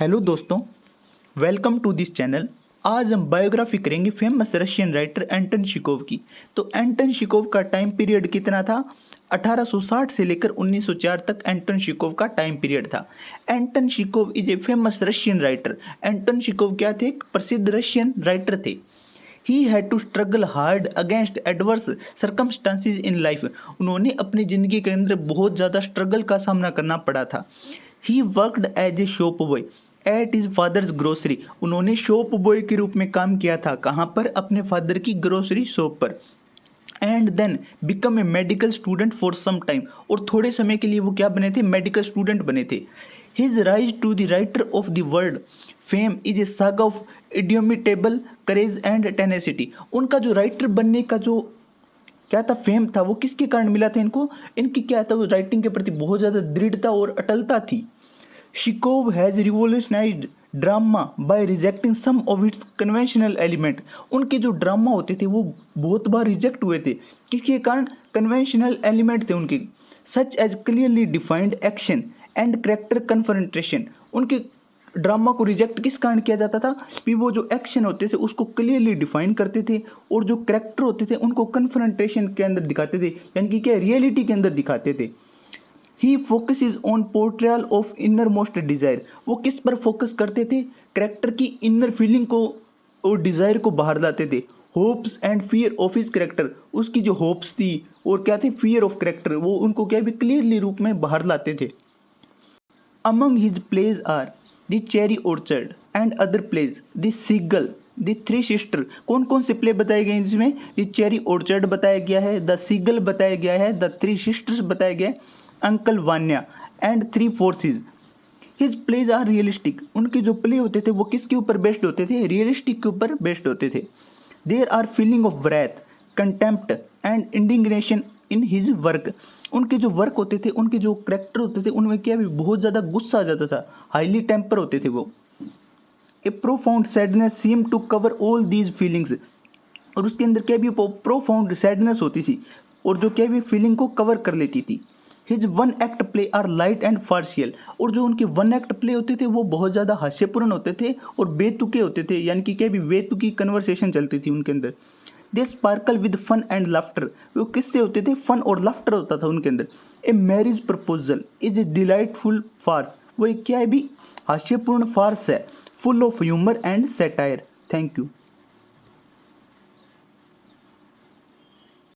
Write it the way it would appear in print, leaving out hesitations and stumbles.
Hello दोस्तों, welcome to this channel. आज हम बायोग्राफी करेंगे फेमस रशियन राइटर एंटन शिकोव की। तो एंटन शिकोव का टाइम पीरियड कितना था? 1860 से लेकर 1904 तक एंटन शिकोव का टाइम पीरियड था। Anton Chekhov is a famous Russian writer. Anton Chekhov क्या थे? एक प्रसिद्ध रशियन राइटर थे। He had to struggle hard against adverse circumstances in life. उन्होंने अपनी ज़िंदगी के अंदर बहुत ज़्यादा स्ट्रगल का सामना करना पड़ा था। He worked as a shop boy at his father's grocery. उन्होंने शॉप बॉय के रूप में काम किया था। कहाँ पर? अपने फादर की ग्रोसरी शॉप पर। And then become a medical student for some time. और थोड़े समय के लिए वो क्या बने थे? मेडिकल स्टूडेंट बने थे। His rise to the writer of the world fame is a saga of indomitable courage and tenacity. उनका जो राइटर बनने का जो क्या था, फेम था, वो किसके कारण मिला था इनको? इनकी क्या था, वो राइटिंग के प्रति बहुत ज़्यादा दृढ़ता और अटलता थी। Chekhov has revolutionised drama by rejecting some of its conventional element. उनके जो ड्रामा होते थे वो बहुत बार रिजेक्ट हुए थे। किसके कारण? कन्वेंशनल एलिमेंट थे उनके, such as clearly defined action and character confrontation. उनके ड्रामा को रिजेक्ट किस कारण किया जाता था? कि वो जो एक्शन होते थे उसको क्लियरली डिफाइन करते थे और जो कैरेक्टर होते थे उनको कन्फ्रंटेशन के अंदर दिखाते थे, यानी कि क्या, रियलिटी के अंदर दिखाते थे। He focuses on portrayal of inner most desire. वो किस पर फोकस करते थे? कैरेक्टर की इनर फीलिंग को और डिज़ायर को बाहर लाते थे। Hopes and fear of his character, उसकी जो होप्स थी और क्या थे, फियर ऑफ कैरेक्टर, वो उनको क्या भी क्लियरली रूप में बाहर लाते थे। Among his plays are the cherry orchard and other plays, the seagull, the three sister. कौन कौन से प्ले बताए गए हैं इसमें? द चेरी ऑर्चर्ड बताया गया है, द सीगल बताया गया है, द थ्री सिस्टर्स बताया गया है, uncle Vanya and three forces. His plays are realistic. उनके जो प्ले होते थे वो किसके ऊपर बेस्ड होते थे? रियलिस्टिक के ऊपर बेस्ड होते थे। There are feeling of wrath, contempt and indignation in his work. उनके जो वर्क होते थे, उनके जो करेक्टर होते थे, उनमें क्या भी बहुत ज़्यादा गुस्सा आ जाता था, हाईली टेम्पर होते थे वो। A profound sadness seem to cover all these feelings. और उसके अंदर क्या भी प्रोफाउंड सैडनेस होती थी और जो क्या भी फीलिंग को कवर कर लेती थी। His one act play are light and farcical. और जो उनके वन एक्ट प्ले होते थे वो बहुत ज़्यादा हास्यपूर्ण होते थे और बेतुके होते थे, यानी कि क्या भी बेतुकी कन्वर्सेशन चलती थी उनके अंदर। They sparkle with fun and laughter. वो किससे होते थे? फन और लाफ्टर होता था उनके अंदर। A marriage proposal is a delightful farce. वो एक क्या है भी हास्यपूर्ण फार्स है, full of humour and satire. Thank you.